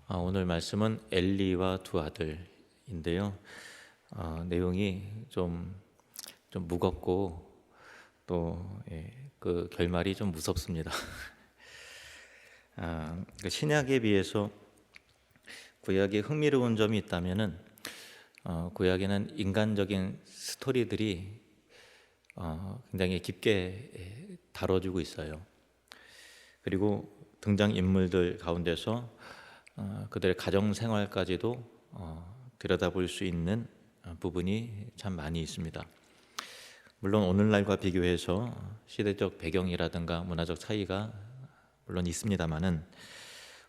오늘 말씀은 엘리와 두 아들인데요. 내용이 좀 무겁고 또 그 결말이 좀 무섭습니다. 그 신약에 비해서 구약에 흥미로운 점이 있다면은 구약에는 인간적인 스토리들이 굉장히 깊게 다뤄지고 있어요. 그리고 등장 인물들 가운데서 그들의 가정 생활까지도 들여다볼 수 있는 부분이 참 많이 있습니다. 물론 오늘날과 비교해서 시대적 배경이라든가 문화적 차이가 물론 있습니다만은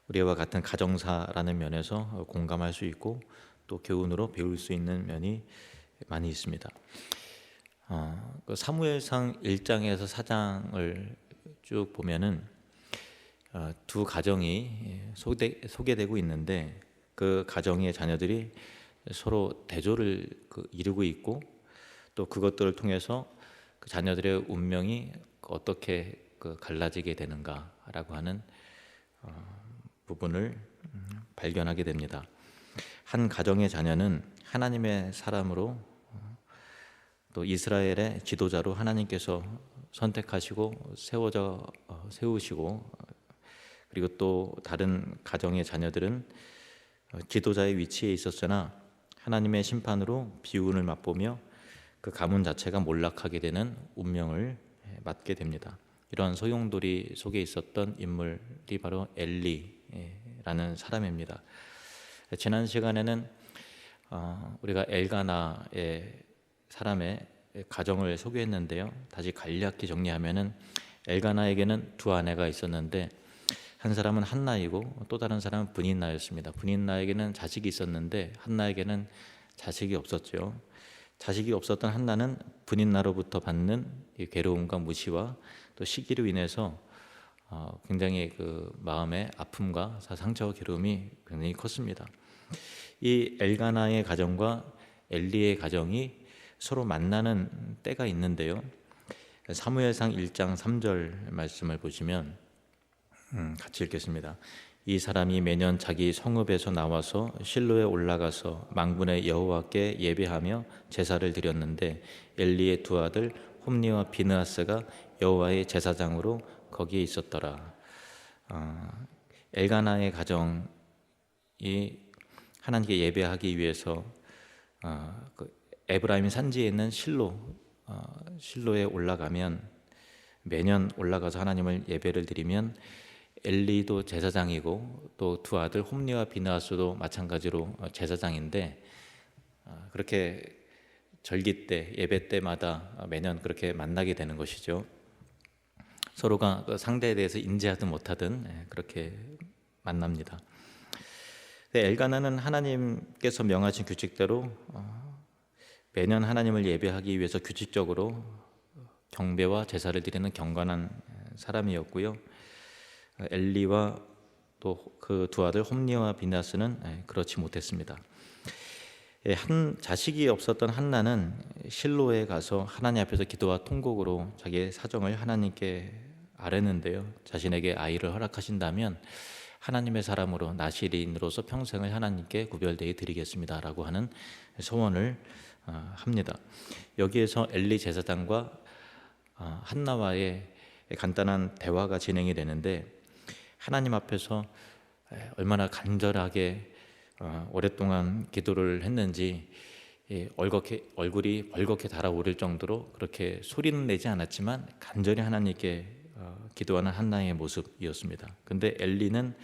우리와 같은 가정사라는 면에서 공감할 수 있고 또 교훈으로 배울 수 있는 면이 많이 있습니다. 그 사무엘상 1장에서 4장을 쭉 보면은 두 가정이 소개되고 있는데 그 가정의 자녀들이 서로 대조를 이루고 있고 또 그것들을 통해서 그 자녀들의 운명이 어떻게 갈라지게 되는가라고 하는 부분을 발견하게 됩니다. 한 가정의 자녀는 하나님의 사람으로 또 이스라엘의 지도자로 하나님께서 선택하시고 세우시고, 그리고 또 다른 가정의 자녀들은 지도자의 위치에 있었으나 하나님의 심판으로 비운을 맛보며 그 가문 자체가 몰락하게 되는 운명을 맞게 됩니다. 이러한 소용돌이 속에 있었던 인물이 바로 엘리라는 사람입니다. 지난 시간에는 우리가 엘가나의 사람의 가정을 소개했는데요. 다시 간략히 정리하면은 엘가나에게는 두 아내가 있었는데 한 사람은 한나이고 또 다른 사람은 브닌나였습니다. 브닌나에게는 자식이 있었는데 한나에게는 자식이 없었죠. 자식이 없었던 한나는 브닌나로부터 받는 괴로움과 무시와 또 시기로 인해서 굉장히 그 마음의 아픔과 상처와 괴로움이 굉장히 컸습니다. 이 엘가나의 가정과 엘리의 가정이 서로 만나는 때가 있는데요. 사무엘상 1장 3절 말씀을 보시면 같이 읽겠습니다. 이 사람이 매년 자기 성읍에서 나와서 실로에 올라가서 망군의 여호와께 예배하며 제사를 드렸는데 엘리의 두 아들 홈니와 비느하스가 여호와의 제사장으로 거기에 있었더라. 엘가나의 가정이 하나님께 예배하기 위해서 에브라임 산지에 있는 실로에 올라가면 매년 올라가서 하나님을 예배를 드리면 엘리도 제사장이고 또 두 아들 홈니와 비느하스도 마찬가지로 제사장인데 그렇게 절기 때 예배 때마다 매년 그렇게 만나게 되는 것이죠. 서로가 그 상대에 대해서 인지하든 못하든 그렇게 만납니다. 엘가나는 하나님께서 명하신 규칙대로 매년 하나님을 예배하기 위해서 규칙적으로 경배와 제사를 드리는 경건한 사람이었고요. 엘리와 또 그 두 아들 홈니와 비느하스는 그렇지 못했습니다. 한 자식이 없었던 한나는 실로에 가서 하나님 앞에서 기도와 통곡으로 자기의 사정을 하나님께 아뢰는데요. 자신에게 아이를 허락하신다면 하나님의 사람으로 나시린으로서 평생을 하나님께 구별되어 드리겠습니다라고 하는 소원을 합니다. 여기에서 엘리 제사장과 한나와의 간단한 대화가 진행이 되는데 하나님 앞에서 얼마나 간절하게 오랫동안 기도를 했는지 얼굴이 벌겋게 달아오를 정도로 그렇게 소리는 내지 않았지만 간절히 하나님께 기도하는 한나의 모습이었습니다. 근데 엘리는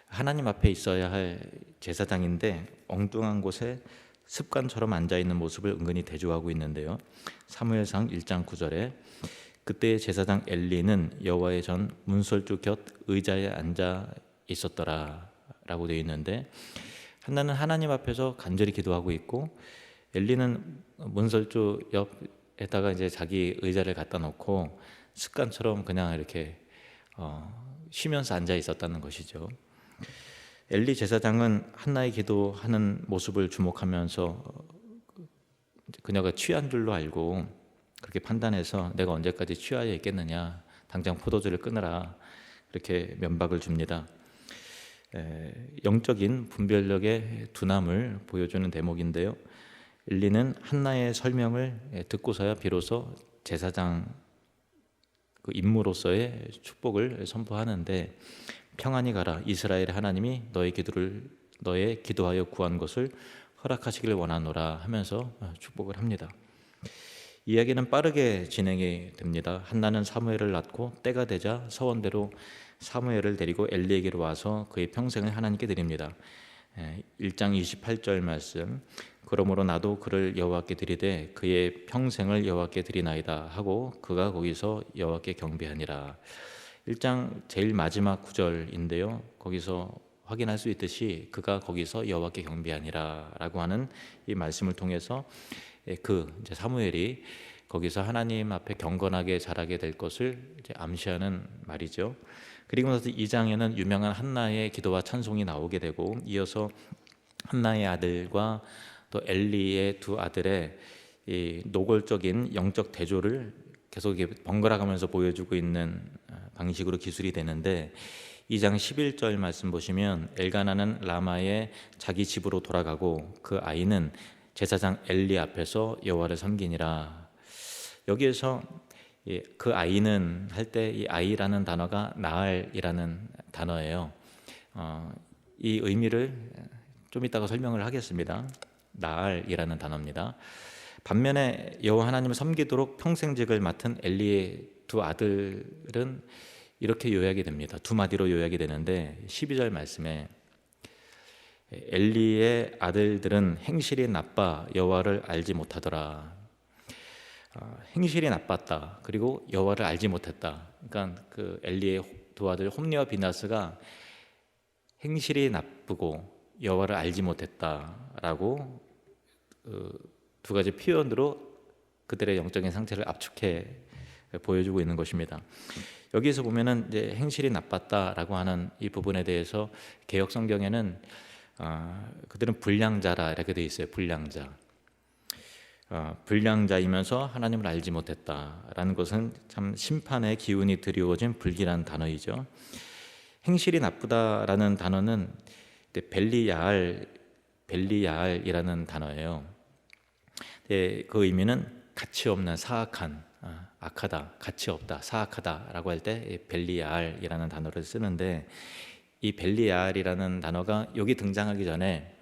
하나님 앞에 있어야 할 제사장인데 엉뚱한 곳에 습관처럼 앉아있는 모습을 은근히 대조하고 있는데요. 사무엘상 1장 9절에 그때 제사장 엘리는 여호와의 전 문설주 곁 의자에 앉아 있었더라 라고 되어 있는데 한나는 하나님 앞에서 간절히 기도하고 있고 엘리는 문설주 옆에다가 이제 자기 의자를 갖다 놓고 습관처럼 그냥 이렇게 쉬면서 앉아 있었다는 것이죠. 엘리 제사장은 한나의 기도하는 모습을 주목하면서 그녀가 취한 줄로 알고 그렇게 판단해서 내가 언제까지 취하여 있겠느냐, 당장 포도주를 끊으라, 그렇게 면박을 줍니다. 영적인 분별력의 둔함을 보여주는 대목인데요. 엘리는 한나의 설명을 듣고서야 비로소 제사장 그 임무로서의 축복을 선포하는데, 평안히 가라, 이스라엘의 하나님이 너의 기도하여 구한 것을 허락하시기를 원하노라 하면서 축복을 합니다. 이야기는 빠르게 진행이 됩니다. 한나는 사무엘을 낳고 때가 되자 서원대로 사무엘을 데리고 엘리에게로 와서 그의 평생을 하나님께 드립니다. 1장 28절 말씀, 그러므로 나도 그를 여호와께 드리되 그의 평생을 여호와께 드리나이다 하고 그가 거기서 여호와께 경배하니라. 1장 제일 마지막 구절인데요, 거기서 확인할 수 있듯이 그가 거기서 여호와께 경배하니라 라고 하는 이 말씀을 통해서 이제 사무엘이 거기서 하나님 앞에 경건하게 자라게 될 것을 이제 암시하는 말이죠. 그리고 나서 2장에는 유명한 한나의 기도와 찬송이 나오게 되고, 이어서 한나의 아들과 또 엘리의 두 아들의 이 노골적인 영적 대조를 계속 번갈아 가면서 보여주고 있는 방식으로 기술이 되는데, 2장 11절 말씀 보시면 엘가나는 라마의 자기 집으로 돌아가고 그 아이는 제사장 엘리 앞에서 여호와를 섬기니라. 여기에서 그 아이는 할 때 이 아이라는 단어가 나알이라는 단어예요. 이 의미를 좀 이따가 설명을 하겠습니다. 나알이라는 단어입니다. 반면에 여호와 하나님을 섬기도록 평생직을 맡은 엘리의 두 아들은 이렇게 요약이 됩니다. 두 마디로 요약이 되는데, 12절 말씀에 엘리의 아들들은 행실이 나빠 여호와를 알지 못하더라. 행실이 나빴다, 그리고 여호와를 알지 못했다. 그러니까 그 엘리의 두 아들 홈리와 비나스가 행실이 나쁘고 여호와를 알지 못했다라고 두 가지 표현으로 그들의 영적인 상태를 압축해 보여주고 있는 것입니다. 여기에서 보면은 이제 행실이 나빴다라고 하는 이 부분에 대해서 개역 성경에는 그들은 불량자라 이렇게 되어 있어요. 불량자이면서 하나님을 알지 못했다라는 것은 참 심판의 기운이 드리워진 불길한 단어이죠. 행실이 나쁘다라는 단어는 벨리야알이라는 단어예요. 그 의미는 가치 없는, 사악한, 악하다, 가치 없다, 사악하다라고 할 때 벨리야알이라는 단어를 쓰는데, 이 벨리야알이라는 단어가 여기 등장하기 전에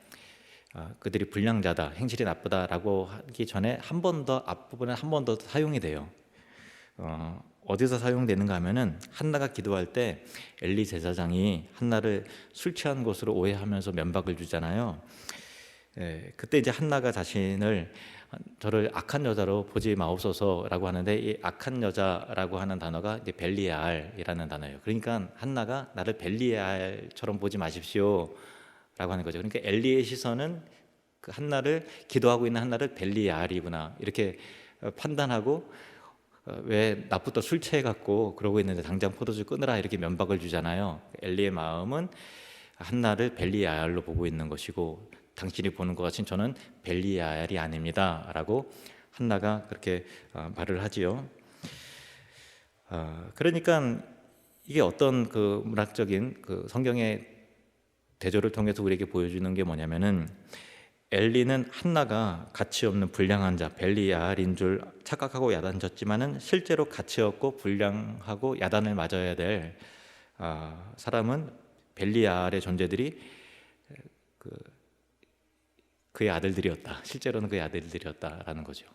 그들이 불량자다, 행실이 나쁘다라고 하기 전에 앞부분에 한 번 더 사용이 돼요. 어디서 사용되는가 하면은 한나가 기도할 때 엘리 제사장이 한나를 술 취한 것으로 오해하면서 면박을 주잖아요. 그때 이제 한나가 자신을 저를 악한 여자로 보지 마옵소서라고 하는데, 이 악한 여자라고 하는 단어가 이제 벨리알이라는 단어예요. 그러니까 한나가 나를 벨리알처럼 보지 마십시오라고 하는 거죠. 그러니까 엘리의 시선은 그 한나를, 기도하고 있는 한나를 벨리알이구나 이렇게 판단하고, 왜 낮부터 술 취해갖고 그러고 있는데 당장 포도주 끊으라 이렇게 면박을 주잖아요. 엘리의 마음은 한나를 벨리알로 보고 있는 것이고, 당신이 보는 것 같이 저는 벨리알이 아닙니다 라고 한나가 그렇게 말을 하지요. 그러니까 이게 어떤 그 문학적인 그 성경의 대조를 통해서 우리에게 보여주는 게 뭐냐면은, 엘리는 한나가 가치 없는 불량한 자, 벨리알인 줄 착각하고 야단쳤지만은 실제로 가치 없고 불량하고 야단을 맞아야 될 사람은 벨리알의 존재들이 그의 아들들이었다. 실제로는 그의 아들들이었다라는 거죠.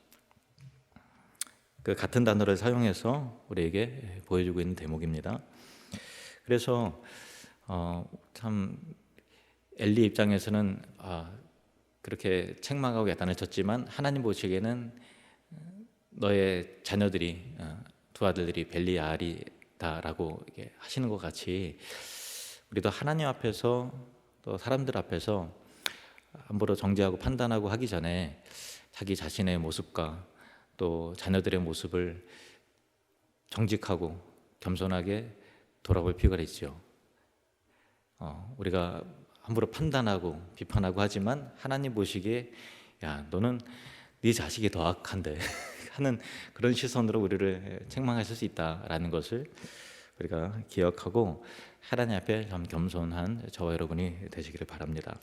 그 같은 단어를 사용해서 우리에게 보여주고 있는 대목입니다. 그래서 참 엘리 입장에서는 그렇게 책망하고 야단을 쳤지만 하나님 보시기에는 너의 자녀들이, 두 아들들이 벨리알이다라고 하시는 것 같이, 우리도 하나님 앞에서 또 사람들 앞에서 함부로 정죄하고 판단하고 하기 전에 자기 자신의 모습과 또 자녀들의 모습을 정직하고 겸손하게 돌아볼 필요가 있죠. 우리가 함부로 판단하고 비판하고 하지만 하나님 보시기에 야, 너는 네 자식이 더 악한데 하는 그런 시선으로 우리를 책망하실 수 있다라는 것을 우리가 기억하고, 하나님 앞에 참 겸손한 저와 여러분이 되시기를 바랍니다.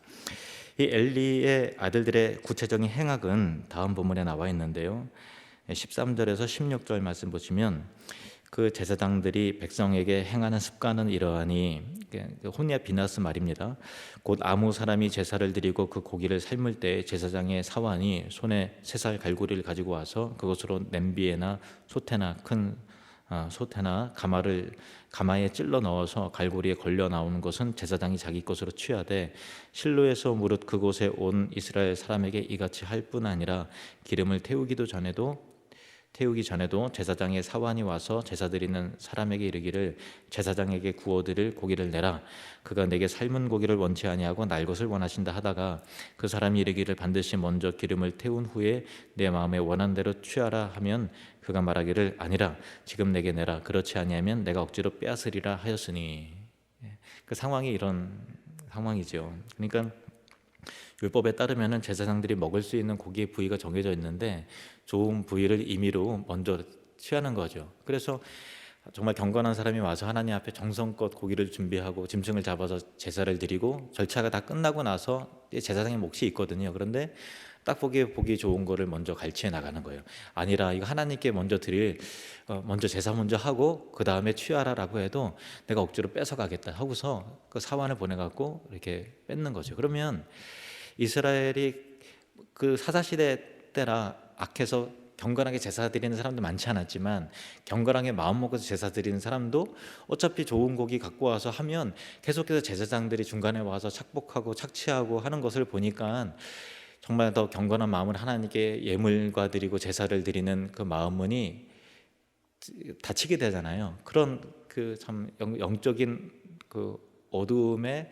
이 엘리의 아들들의 구체적인 행악은 다음 본문에 나와 있는데요. 13절에서 16절 말씀 보시면 그 제사장들이 백성에게 행하는 습관은 이러하니, 혼야 비나스 말입니다. 곧 아무 사람이 제사를 드리고 그 고기를 삶을 때 제사장의 사환이 손에 세 살 갈고리를 가지고 와서 그것으로 냄비에나 솥에나 큰 솥에나 가마에 찔러 넣어서 갈고리에 걸려 나오는 것은 제사장이 자기 것으로 취하되, 실로에서 무릇 그곳에 온 이스라엘 사람에게 이같이 할 뿐 아니라 기름을 태우기 전에도 제사장의 사환이 와서 제사 드리는 사람에게 이르기를 제사장에게 구워드릴 고기를 내라. 그가 내게 삶은 고기를 원치 아니하고 날 것을 원하신다 하다가 그 사람이 이르기를 반드시 먼저 기름을 태운 후에 내 마음에 원한 대로 취하라 하면 그가 말하기를 아니라 지금 내게 내라. 그렇지 아니하면 내가 억지로 빼앗으리라 하였으니. 그 상황이 이런 상황이죠. 그러니까 율법에 따르면은 제사장들이 먹을 수 있는 고기의 부위가 정해져 있는데 좋은 부위를 임의로 먼저 취하는 거죠. 그래서 정말 경건한 사람이 와서 하나님 앞에 정성껏 고기를 준비하고 짐승을 잡아서 제사를 드리고 절차가 다 끝나고 나서 제사장의 몫이 있거든요. 그런데 딱 보기 좋은 거를 먼저 갈취해 나가는 거예요. 아니라 이거 하나님께 먼저 먼저 제사 먼저 하고 그 다음에 취하라라고 해도 내가 억지로 뺏어가겠다 하고서 그 사환을 보내갖고 이렇게 뺏는 거죠. 그러면 이스라엘이 그 사사시대 때라 악해서 경건하게 제사 드리는 사람도 많지 않았지만, 경건하게 마음 먹어서 제사 드리는 사람도 어차피 좋은 고기 갖고 와서 하면 계속해서 제사장들이 중간에 와서 착복하고 착취하고 하는 것을 보니까 정말 더 경건한 마음을 하나님께 예물과 드리고 제사를 드리는 그 마음이 다치게 되잖아요. 그런 그 참 영적인 그 어두움의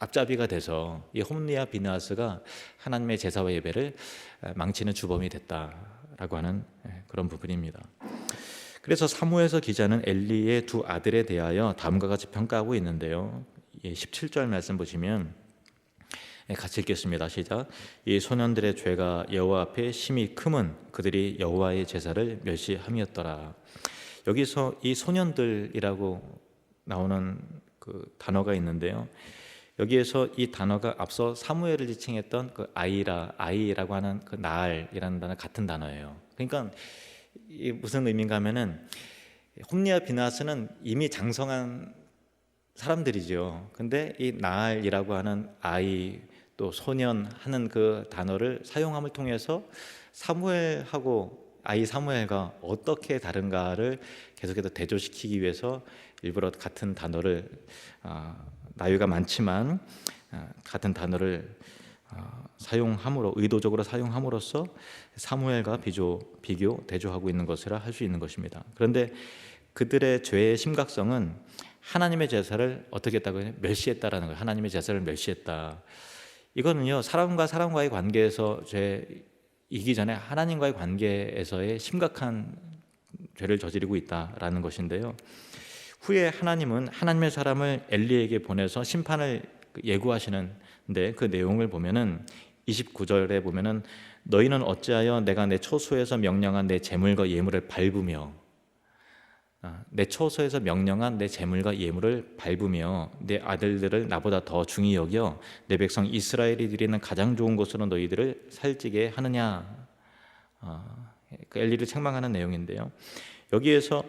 앞잡이가 돼서 이 홈리와 비나스가 하나님의 제사와 예배를 망치는 주범이 됐다라고 하는 그런 부분입니다. 그래서 사무엘서 기자는 엘리의 두 아들에 대하여 다음과 같이 평가하고 있는데요. 17절 말씀 보시면 같이 읽겠습니다. 시작. 이 소년들의 죄가 여호와 앞에 심히 크면 그들이 여호와의 제사를 멸시함이었더라. 여기서 이 소년들이라고 나오는 그 단어가 있는데요. 여기에서 이 단어가 앞서 사무엘을 지칭했던 그 아이라고 하는 그 나알이라는 단어 같은 단어예요. 그러니까 이게 무슨 의미인가 하면은 홈리와 비나스는 이미 장성한 사람들이죠. 근데 이 나알이라고 하는 아이 또 소년 하는 그 단어를 사용함을 통해서 사무엘과 어떻게 다른가를 계속해서 대조시키기 위해서 일부러 같은 단어를 나이가 많지만 같은 단어를 의도적으로 사용함으로써 사무엘과 비교 대조하고 있는 것이라 할 수 있는 것입니다. 그런데 그들의 죄의 심각성은 하나님의 제사를 어떻게 했다고 멸시했다라는 거예요. 하나님의 제사를 멸시했다. 이거는요, 사람과 사람과의 관계에서 죄이기 전에 하나님과의 관계에서의 심각한 죄를 저지르고 있다라는 것인데요. 후에 하나님은 하나님의 사람을 엘리에게 보내서 심판을 예고하시는데, 그 내용을 보면은 29절에 보면은 너희는 어찌하여 내가 내 초소에서 명령한 내 제물과 예물을 밟으며 내 아들들을 나보다 더 중히 여겨 내 백성 이스라엘이 드리는 가장 좋은 것으로 너희들을 살찌게 하느냐. 그 엘리를 책망하는 내용인데요. 여기에서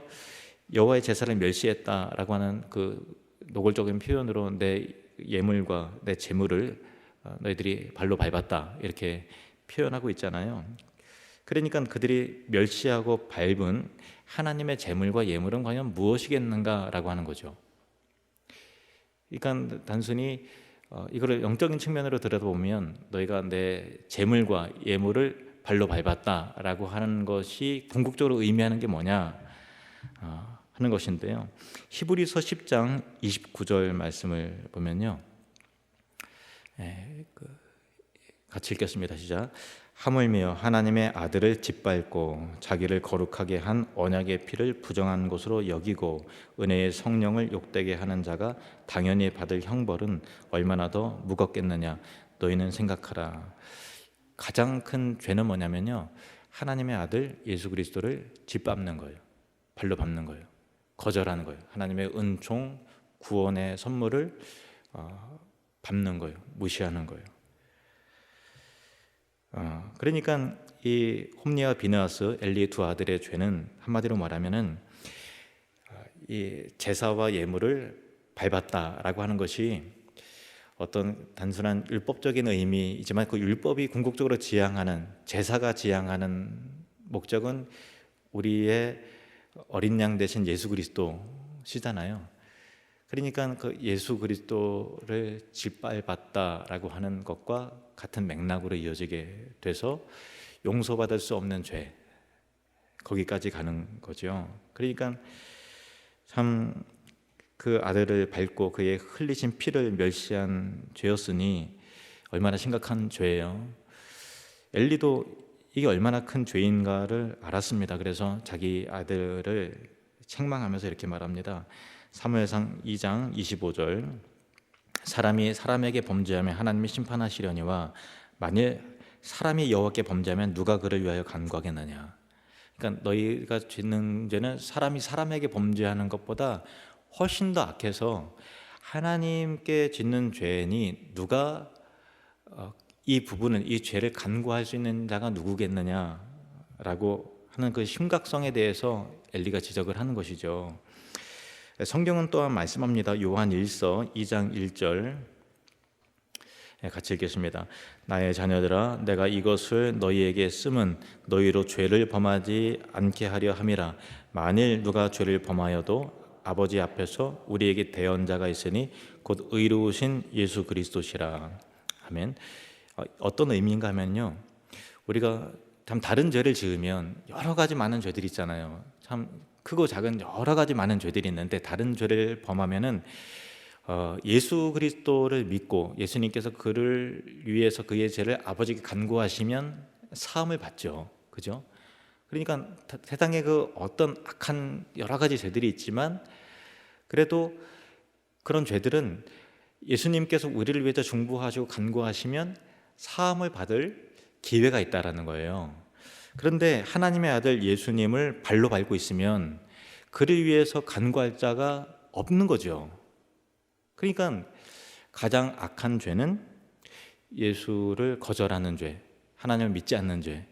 여호와의 제사를 멸시했다라고 하는 그 노골적인 표현으로 내 예물과 내 제물을 너희들이 발로 밟았다 이렇게 표현하고 있잖아요. 그러니까 그들이 멸시하고 밟은 하나님의 제물과 예물은 과연 무엇이겠는가라고 하는 거죠. 그러니까 단순히 이거를 영적인 측면으로 들여다보면 너희가 내 제물과 예물을 발로 밟았다라고 하는 것이 궁극적으로 의미하는 게 뭐냐 하는 것인데요. 히브리서 10장 29절 말씀을 보면요. 같이 읽겠습니다. 시작. 하물며 하나님의 아들을 짓밟고 자기를 거룩하게 한 언약의 피를 부정한 것으로 여기고 은혜의 성령을 욕되게 하는 자가 당연히 받을 형벌은 얼마나 더 무겁겠느냐. 너희는 생각하라. 가장 큰 죄는 뭐냐면요, 하나님의 아들 예수 그리스도를 짓밟는 거예요. 발로 밟는 거예요. 거절하는 거예요. 하나님의 은총, 구원의 선물을 밟는 거예요. 무시하는 거예요. 그러니까 이 홈리와 비느하스, 엘리의 두 아들의 죄는 한마디로 말하면은 이 제사와 예물을 밟았다라고 하는 것이 어떤 단순한 율법적인 의미이지만 그 율법이 궁극적으로 지향하는, 제사가 지향하는 목적은 우리의 어린 양 되신 예수 그리스도시잖아요. 그러니까 그 예수 그리스도를 짓밟았다라고 하는 것과 같은 맥락으로 이어지게 돼서 용서받을 수 없는 죄, 거기까지 가는 거죠. 그러니까 참 그 아들을 밟고 그의 흘리신 피를 멸시한 죄였으니 얼마나 심각한 죄예요. 엘리도 이게 얼마나 큰 죄인가를 알았습니다. 그래서 자기 아들을 책망하면서 이렇게 말합니다. 사무엘상 2장 25절, 사람이 사람에게 범죄하면 하나님이 심판하시려니와 만일 사람이 여호와께 범죄하면 누가 그를 위하여 간구하겠느냐. 그러니까 너희가 짓는 죄는 사람이 사람에게 범죄하는 것보다 훨씬 더 악해서 하나님께 짓는 죄니 누가 이 부분을, 이 죄를 간구할 수 있는 자가 누구겠느냐라고 하는 그 심각성에 대해서 엘리가 지적을 하는 것이죠. 성경은 또한 말씀합니다. 요한 1서 2장 1절 같이 읽겠습니다. 나의 자녀들아, 내가 이것을 너희에게 쓰면 너희로 죄를 범하지 않게 하려 함이라. 만일 누가 죄를 범하여도 아버지 앞에서 우리에게 대언자가 있으니 곧 의로우신 예수 그리스도시라. 아멘. 어떤 의미인가 하면요, 우리가 참 다른 죄를 지으면 여러 가지 많은 죄들이 있잖아요. 참 크고 작은 여러 가지 많은 죄들이 있는데 다른 죄를 범하면은 예수 그리스도를 믿고 예수님께서 그를 위해서 그의 죄를 아버지께 간구하시면 사함을 받죠. 그죠? 그러니까 세상에 그 어떤 악한 여러 가지 죄들이 있지만 그래도 그런 죄들은 예수님께서 우리를 위해서 중보하시고 간구하시면 사함을 받을 기회가 있다라는 거예요. 그런데 하나님의 아들 예수님을 발로 밟고 있으면 그를 위해서 간구할 자가 없는 거죠. 그러니까 가장 악한 죄는 예수를 거절하는 죄, 하나님을 믿지 않는 죄,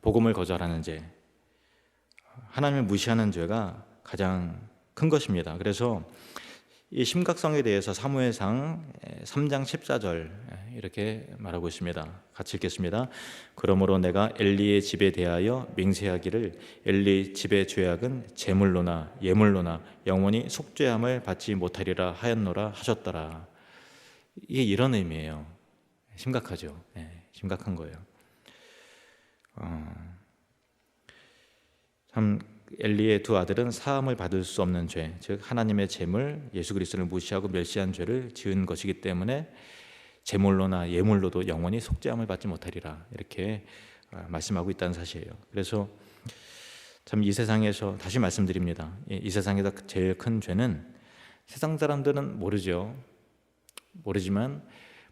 복음을 거절하는 죄, 하나님을 무시하는 죄가 가장 큰 것입니다. 그래서 이 심각성에 대해서 사무엘상 3장 14절 이렇게 말하고 있습니다. 같이 읽겠습니다. 그러므로 내가 엘리의 집에 대하여 맹세하기를 엘리 집의 죄악은 제물로나 예물로나 영원히 속죄함을 받지 못하리라 하였노라 하셨더라. 이게 이런 의미예요. 심각하죠. 심각한 거예요. 참 엘리의 두 아들은 사함을 받을 수 없는 죄, 즉 하나님의 제물 예수 그리스도를 무시하고 멸시한 죄를 지은 것이기 때문에 제물로나 예물로도 영원히 속죄함을 받지 못하리라, 이렇게 말씀하고 있다는 사실이에요. 그래서 참 이 세상에서 다시 말씀드립니다. 이 세상에서 제일 큰 죄는 세상 사람들은 모르지만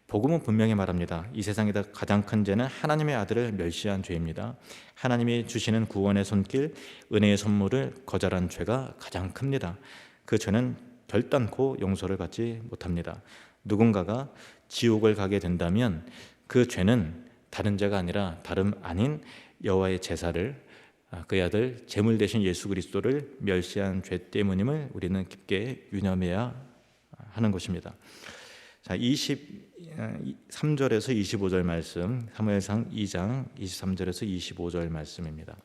복음은 분명히 말합니다. 이 세상에서 가장 큰 죄는 하나님의 아들을 멸시한 죄입니다. 하나님이 주시는 구원의 손길, 은혜의 선물을 거절한 죄가 가장 큽니다. 그 죄는 결단코 용서를 받지 못합니다. 누군가가 지옥을 가게 된다면 그 죄는 다른 죄가 아니라 다름 아닌 여호와의 제사를, 그의 아들 제물 대신 예수 그리스도를 멸시한 죄 때문임을 우리는 깊게 유념해야 하는 것입니다. 자, 23절에서 25절 말씀, 사무엘상 2장 23절에서 25절 말씀입니다.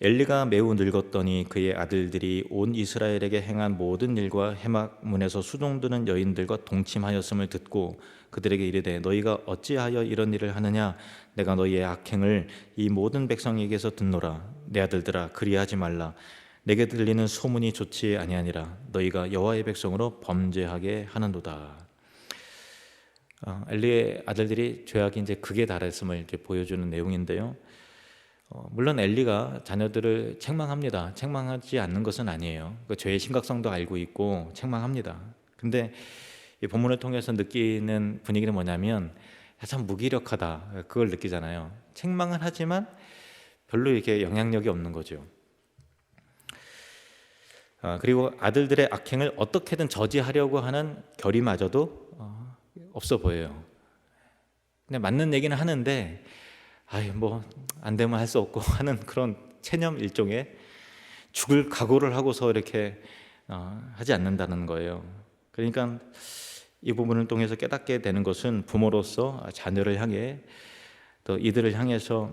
엘리가 매우 늙었더니 그의 아들들이 온 이스라엘에게 행한 모든 일과 해막 문에서 수종드는 여인들과 동침하였음을 듣고 그들에게 이르되 너희가 어찌하여 이런 일을 하느냐? 내가 너희의 악행을 이 모든 백성에게서 듣노라. 내 아들들아, 그리하지 말라. 내게 들리는 소문이 좋지 아니하니라. 너희가 여호와의 백성으로 범죄하게 하는도다. 엘리의 아들들이 죄악이 이제 극에 달했음을 이렇게 보여주는 내용인데요. 물론 엘리가 자녀들을 책망합니다. 책망하지 않는 것은 아니에요. 그 죄의 심각성도 알고 있고 책망합니다. 근데 이 본문을 통해서 느끼는 분위기는 뭐냐면 참 무기력하다, 그걸 느끼잖아요. 책망은 하지만 별로 이렇게 영향력이 없는 거죠. 그리고 아들들의 악행을 어떻게든 저지하려고 하는 결의마저도 없어 보여요. 근데 맞는 얘기는 하는데 뭐 안 되면 할 수 없고 하는 그런 체념 일종의 죽을 각오를 하고서 이렇게 하지 않는다는 거예요. 그러니까 이 부분을 통해서 깨닫게 되는 것은 부모로서 자녀를 향해 또 이들을 향해서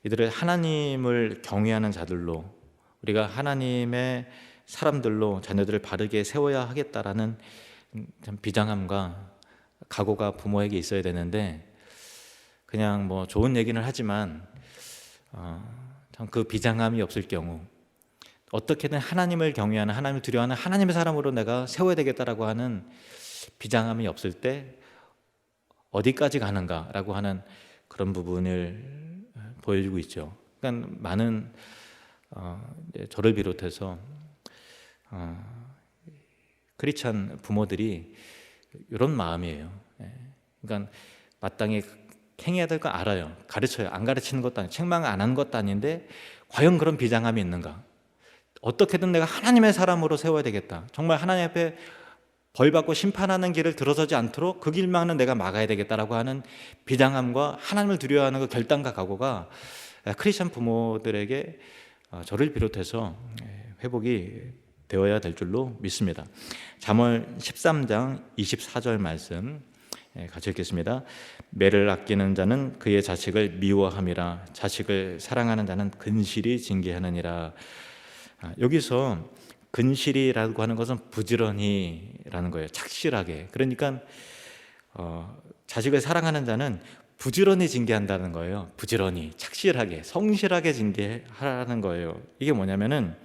이들을 하나님을 경외하는 자들로, 우리가 하나님의 사람들로 자녀들을 바르게 세워야 하겠다라는 참 비장함과 각오가 부모에게 있어야 되는데, 그냥 뭐 좋은 얘기는 하지만 참 그 비장함이 없을 경우, 어떻게든 하나님을 경외하는, 하나님을 두려워하는 하나님의 사람으로 내가 세워야 되겠다라고 하는 비장함이 없을 때 어디까지 가는가라고 하는 그런 부분을 보여주고 있죠. 그러니까 많은 저를 비롯해서 크리스찬 부모들이 이런 마음이에요. 그러니까 마땅히 행해야 될 거 알아요. 가르쳐요. 안 가르치는 것도 아니고 책망 안 하는 것도 아닌데 과연 그런 비장함이 있는가? 어떻게든 내가 하나님의 사람으로 세워야 되겠다. 정말 하나님 앞에 벌받고 심판하는 길을 들어서지 않도록 그 길만은 내가 막아야 되겠다라고 하는 비장함과 하나님을 두려워하는 그 결단과 각오가 크리스천 부모들에게 저를 비롯해서 회복이 되어야 될 줄로 믿습니다. 잠언 13장 24절 말씀 같이 읽겠습니다. 매를 아끼는 자는 그의 자식을 미워함이라, 자식을 사랑하는 자는 근실이 징계하느니라. 여기서 근실이라고 하는 것은 부지런히라는 거예요. 착실하게. 그러니까 자식을 사랑하는 자는 부지런히 징계한다는 거예요. 부지런히, 착실하게, 성실하게 징계하라는 거예요. 이게 뭐냐면은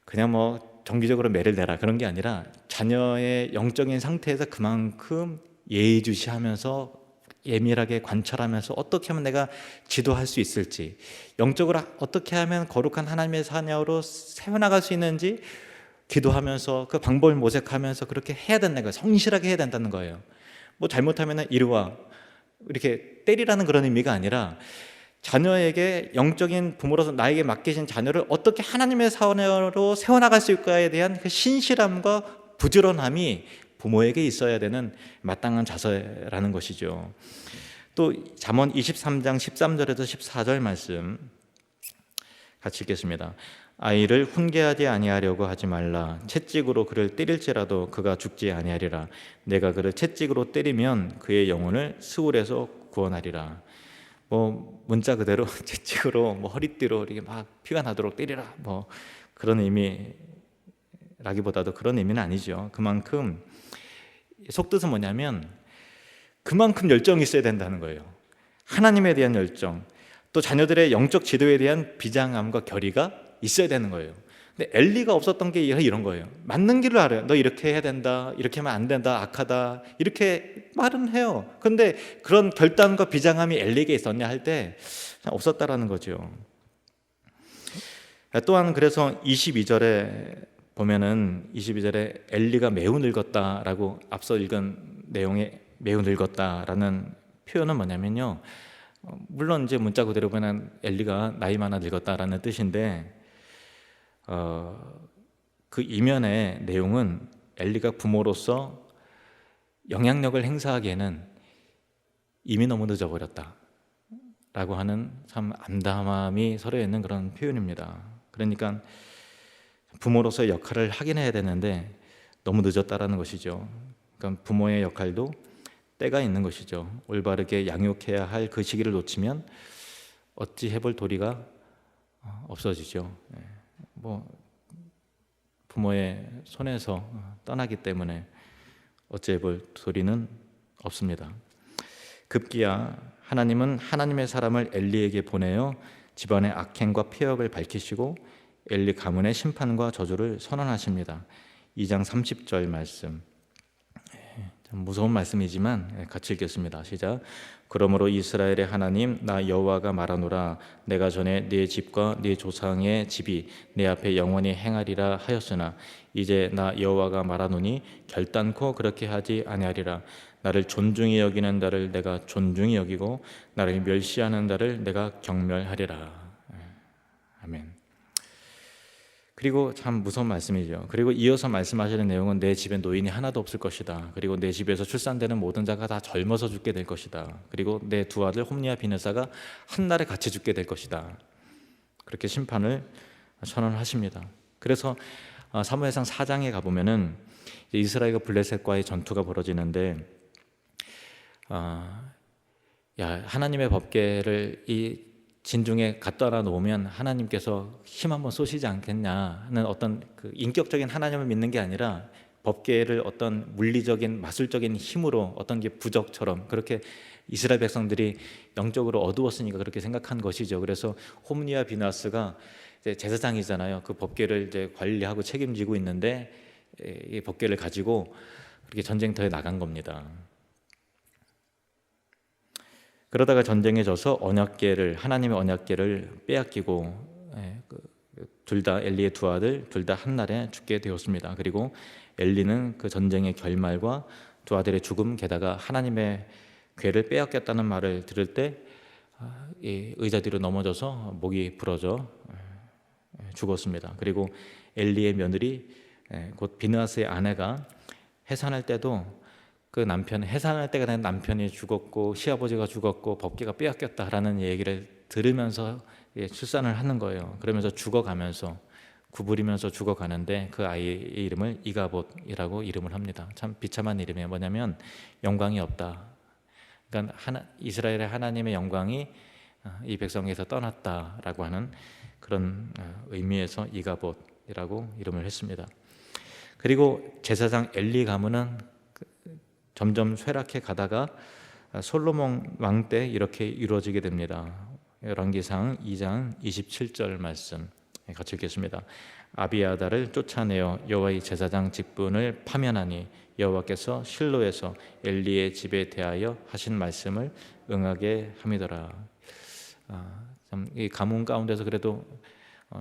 그냥 뭐 정기적으로 매를 내라 그런 게 아니라 자녀의 영적인 상태에서 그만큼 예의주시하면서 예밀하게 관찰하면서 어떻게 하면 내가 지도할 수 있을지, 영적으로 어떻게 하면 거룩한 하나님의 자녀로 세워나갈 수 있는지 기도하면서 그 방법을 모색하면서 그렇게 해야 된다는 거예요. 성실하게 해야 된다는 거예요. 뭐 잘못하면 이리 와 이렇게 때리라는 그런 의미가 아니라 자녀에게 영적인 부모로서 나에게 맡기신 자녀를 어떻게 하나님의 자녀로 세워나갈 수 있을까에 대한 그 신실함과 부지런함이 부모에게 있어야 되는 마땅한 자세라는 것이죠. 또 잠언 23장 13절에서 14절 말씀 같이 읽겠습니다. 아이를 훈계하지 아니하려고 하지 말라. 채찍으로 그를 때릴지라도 그가 죽지 아니하리라. 내가 그를 채찍으로 때리면 그의 영혼을 스울에서 구원하리라. 뭐 문자 그대로 채찍으로 뭐 허리띠로 이렇게 막 피가 나도록 때리라 뭐 그런 의미라기보다도 그런 의미는 아니죠. 그만큼 속뜻은 뭐냐면 그만큼 열정이 있어야 된다는 거예요. 하나님에 대한 열정, 또 자녀들의 영적 지도에 대한 비장함과 결의가 있어야 되는 거예요. 근데 엘리가 없었던 게 이런 거예요. 맞는 길을 알아요. 너 이렇게 해야 된다, 이렇게 하면 안 된다, 악하다 이렇게 말은 해요. 그런데 그런 결단과 비장함이 엘리에게 있었냐 할 때 없었다라는 거죠. 또한 그래서 22절에 보면은 22절에 엘리가 매우 늙었다라고 앞서 읽은 내용에 매우 늙었다라는 표현은 뭐냐면요, 물론 이제 문자 그대로 보면 엘리가 나이 많아 늙었다라는 뜻인데 그 이면의 내용은 엘리가 부모로서 영향력을 행사하기에는 이미 너무 늦어버렸다 라고 하는 참 암담함이 서로에 있는 그런 표현입니다. 그러니까 부모로서의 역할을 하긴 해야 되는데 너무 늦었다라는 것이죠. 그러니까 부모의 역할도 때가 있는 것이죠. 올바르게 양육해야 할 그 시기를 놓치면 어찌 해볼 도리가 없어지죠. 뭐 부모의 손에서 떠나기 때문에 어찌 해볼 도리는 없습니다. 급기야 하나님은 하나님의 사람을 엘리에게 보내어 집안의 악행과 폐역을 밝히시고 엘리 가문의 심판과 저주를 선언하십니다. 2장 30절 말씀, 좀 무서운 말씀이지만 같이 읽겠습니다. 시작. 그러므로 이스라엘의 하나님 나 여호와가 말하노라. 내가 전에 네 집과 네 조상의 집이 내 앞에 영원히 행하리라 하였으나 이제 나 여호와가 말하노니 결단코 그렇게 하지 아니하리라. 나를 존중히 여기는 자를 내가 존중히 여기고 나를 멸시하는 자를 내가 경멸하리라. 아멘. 그리고 참 무서운 말씀이죠. 그리고 이어서 말씀하시는 내용은 내 집에 노인이 하나도 없을 것이다. 그리고 내 집에서 출산되는 모든 자가 다 젊어서 죽게 될 것이다. 그리고 내 두 아들 홈리와 비느사가 한 날에 같이 죽게 될 것이다. 그렇게 심판을 선언하십니다. 그래서 사무엘상 4장에 가보면은 이스라엘과 블레셋과의 전투가 벌어지는데 하나님의 법궤를 이 진중에 갖다 놓으면 하나님께서 힘 한번 쏘시지 않겠냐는 어떤 그 인격적인 하나님을 믿는 게 아니라 법궤를 어떤 물리적인 마술적인 힘으로 어떤 게 부적처럼 그렇게 이스라엘 백성들이 영적으로 어두웠으니까 그렇게 생각한 것이죠. 그래서 홈니와 비나스가 이제 제사장이잖아요. 그 법궤를 이제 관리하고 책임지고 있는데 이 법궤를 가지고 그렇게 전쟁터에 나간 겁니다. 그러다가 전쟁에 져서 언약궤를 하나님의 언약궤를 빼앗기고 둘 다 엘리의 두 아들 둘 다 한 날에 죽게 되었습니다. 그리고 엘리는 그 전쟁의 결말과 두 아들의 죽음 게다가 하나님의 궤를 빼앗겼다는 말을 들을 때 이 의자 뒤로 넘어져서 목이 부러져 죽었습니다. 그리고 엘리의 며느리 곧 비느하스의 아내가 해산할 때도 그 남편 해산할 때가 된 남편이 죽었고 시아버지가 죽었고 법궤가 빼앗겼다라는 얘기를 들으면서 출산을 하는 거예요. 그러면서 죽어가면서 구부리면서 죽어가는데 그 아이의 이름을 이가봇이라고 이름을 합니다. 참 비참한 이름이에요. 뭐냐면 영광이 없다. 그러니까 이스라엘의 하나님의 영광이 이 백성에서 떠났다라고 하는 그런 의미에서 이가봇이라고 이름을 했습니다. 그리고 제사장 엘리 가문은 점점 쇠락해 가다가 솔로몬 왕 때 이렇게 이루어지게 됩니다. 열왕기상 2장 27절 말씀 같이 읽겠습니다. 아비아다를 쫓아내어 여호와의 제사장 직분을 파면하니 여호와께서 실로에서 엘리의 집에 대하여 하신 말씀을 응하게 함이더라. 이 가문 가운데서 그래도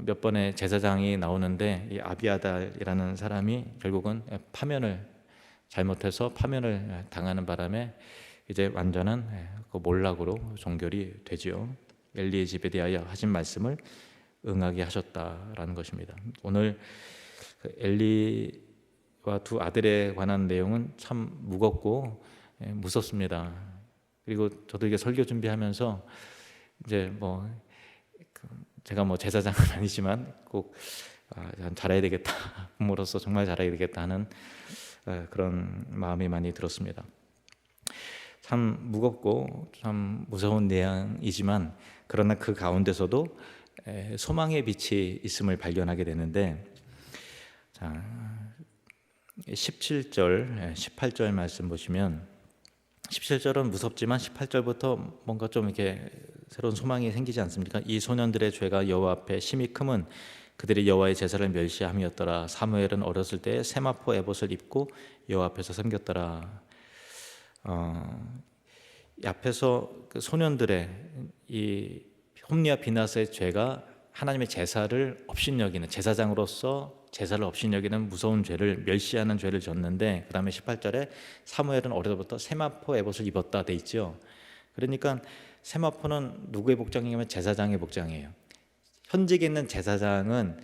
몇 번의 제사장이 나오는데 이 아비아달이라는 사람이 결국은 잘못해서 파면을 당하는 바람에 이제 완전한 그 몰락으로 종결이 되지요. 엘리의 집에 대하여 하신 말씀을 응하게 하셨다라는 것입니다. 오늘 엘리와 두 아들에 관한 내용은 참 무겁고 무섭습니다. 그리고 저도 이게 설교 준비하면서 이제 제가 제사장은 아니지만 꼭 잘해야 되겠다, 부모로서 정말 잘해야 되겠다 하는 그런 마음이 많이 들었습니다. 참 무겁고 참 무서운 내용이지만 그러나 그 가운데서도 소망의 빛이 있음을 발견하게 되는데 17절, 18절 말씀 보시면 17절은 무섭지만 18절부터 뭔가 좀 이렇게 새로운 소망이 생기지 않습니까? 이 소년들의 죄가 여호와 앞에 심히 크면 그들이 여호와의 제사를 멸시함이었더라. 사무엘은 어렸을 때 세마포 에봇을 입고 여호와 앞에서 섬겼더라. 이 앞에서 그 소년들의 이 홈리와 비나스의 죄가 하나님의 제사를 업신여기는 제사장으로서 제사를 업신여기는 무서운 죄를 멸시하는 죄를 졌는데 그 다음에 18절에 사무엘은 어릴 때부터 세마포 에봇을 입었다 돼 있죠. 그러니까 세마포는 누구의 복장이냐면 제사장의 복장이에요. 현직에 있는 제사장은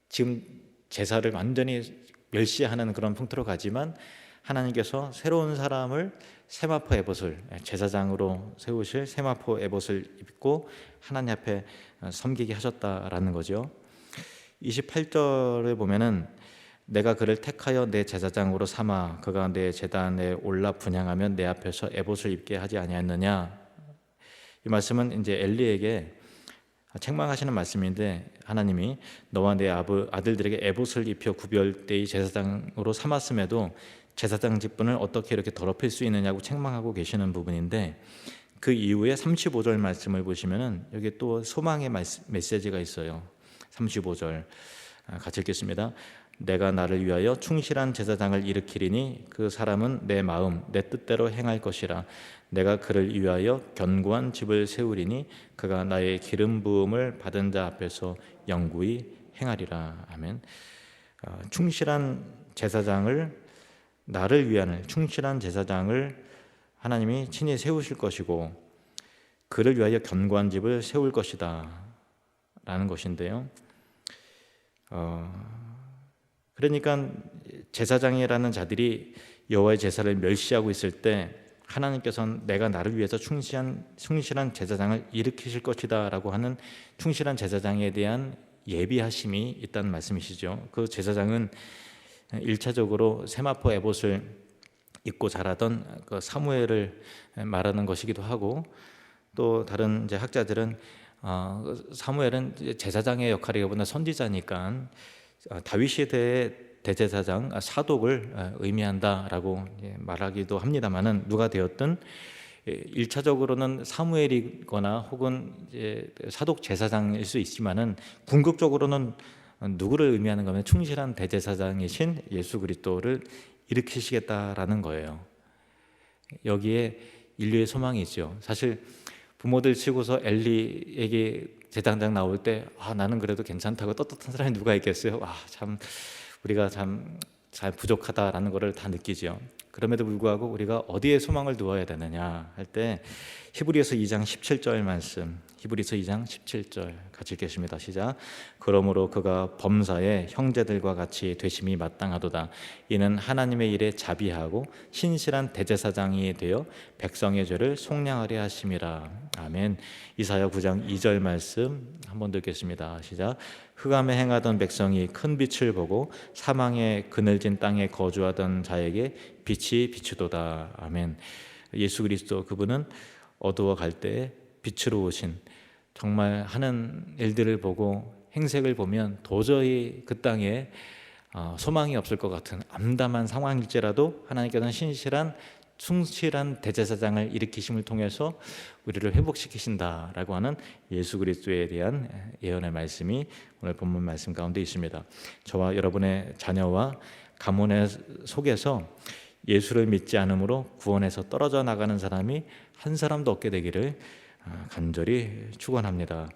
지금 제사를 완전히 멸시하는 그런 풍토로 가지만 하나님께서 새로운 사람을 세마포 에봇을 제사장으로 세우실 세마포 에봇을 입고 하나님 앞에 섬기게 하셨다라는 거죠. 28절에 보면은 내가 그를 택하여 내 제사장으로 삼아 그가 내 제단에 올라 분향하면 내 앞에서 에봇을 입게 하지 아니하였느냐. 이 말씀은 이제 엘리에게 책망하시는 말씀인데 하나님이 너와 내 아들들에게 에봇을 입혀 구별되이 제사장으로 삼았음에도 제사장 직분을 어떻게 이렇게 더럽힐 수 있느냐고 책망하고 계시는 부분인데 그 이후에 35절 말씀을 보시면은 여기 또 소망의 메시지가 있어요. 35절 같이 읽겠습니다. 내가 나를 위하여 충실한 제사장을 일으키리니 그 사람은 내 마음 내 뜻대로 행할 것이라. 내가 그를 위하여 견고한 집을 세우리니 그가 나의 기름 부음을 받은 자 앞에서 영구히 행하리라. 아멘. 충실한 제사장을 나를 위한 충실한 제사장을 하나님이 친히 세우실 것이고 그를 위하여 견고한 집을 세울 것이다 라는 것인데요. 그러니까 제사장이라는 자들이 여호와의 제사를 멸시하고 있을 때 하나님께서는 내가 나를 위해서 충실한 제사장을 일으키실 것이다 라고 하는 충실한 제사장에 대한 예비하심이 있다는 말씀이시죠. 그 제사장은 1차적으로 세마포 에봇을 입고 자라던 그 사무엘을 말하는 것이기도 하고, 또 다른 이제 학자들은 사무엘은 제사장의 역할이기보다 선지자니까 다윗 시대의 대제사장 사독을 의미한다라고 말하기도 합니다만은, 누가 되었든 1차적으로는 사무엘이거나 혹은 이제 사독 제사장일 수 있지만은 궁극적으로는 누구를 의미하는 거면 충실한 대제사장이신 예수 그리스도를 일으키시겠다라는 거예요. 여기에 인류의 소망이 있죠. 사실 부모들 치고서 엘리에게 제사장 나올 때 나는 그래도 괜찮다고 떳떳한 사람이 누가 있겠어요? 참 우리가 참 잘 부족하다라는 것을 다 느끼죠. 그럼에도 불구하고 우리가 어디에 소망을 두어야 되느냐 할 때 히브리서 2장 17절 말씀, 히브리서 2장 17절 같이 읽겠습니다. 시작. 그러므로 그가 범사에 형제들과 같이 되심이 마땅하도다. 이는 하나님의 일에 자비하고 신실한 대제사장이 되어 백성의 죄를 속량하려 하심이라. 아멘. 이사야 9장 2절 말씀 한번 듣겠습니다. 시작. 흑암에 행하던 백성이 큰 빛을 보고 사망의 그늘진 땅에 거주하던 자에게 빛이 비추도다. 아멘. 예수 그리스도 그분은 어두워 갈 때 빛으로 오신, 정말 하는 일들을 보고 행색을 보면 도저히 그 땅에 소망이 없을 것 같은 암담한 상황일지라도 하나님께서는 신실한 충실한 대제사장을 일으키심을 통해서 우리를 회복시키신다라고 하는 예수 그리스도에 대한 예언의 말씀이 오늘 본문 말씀 가운데 있습니다. 저와 여러분의 자녀와 가문의 속에서 예수를 믿지 않음으로 구원에서 떨어져 나가는 사람이 한 사람도 없게 되기를 간절히 축원합니다.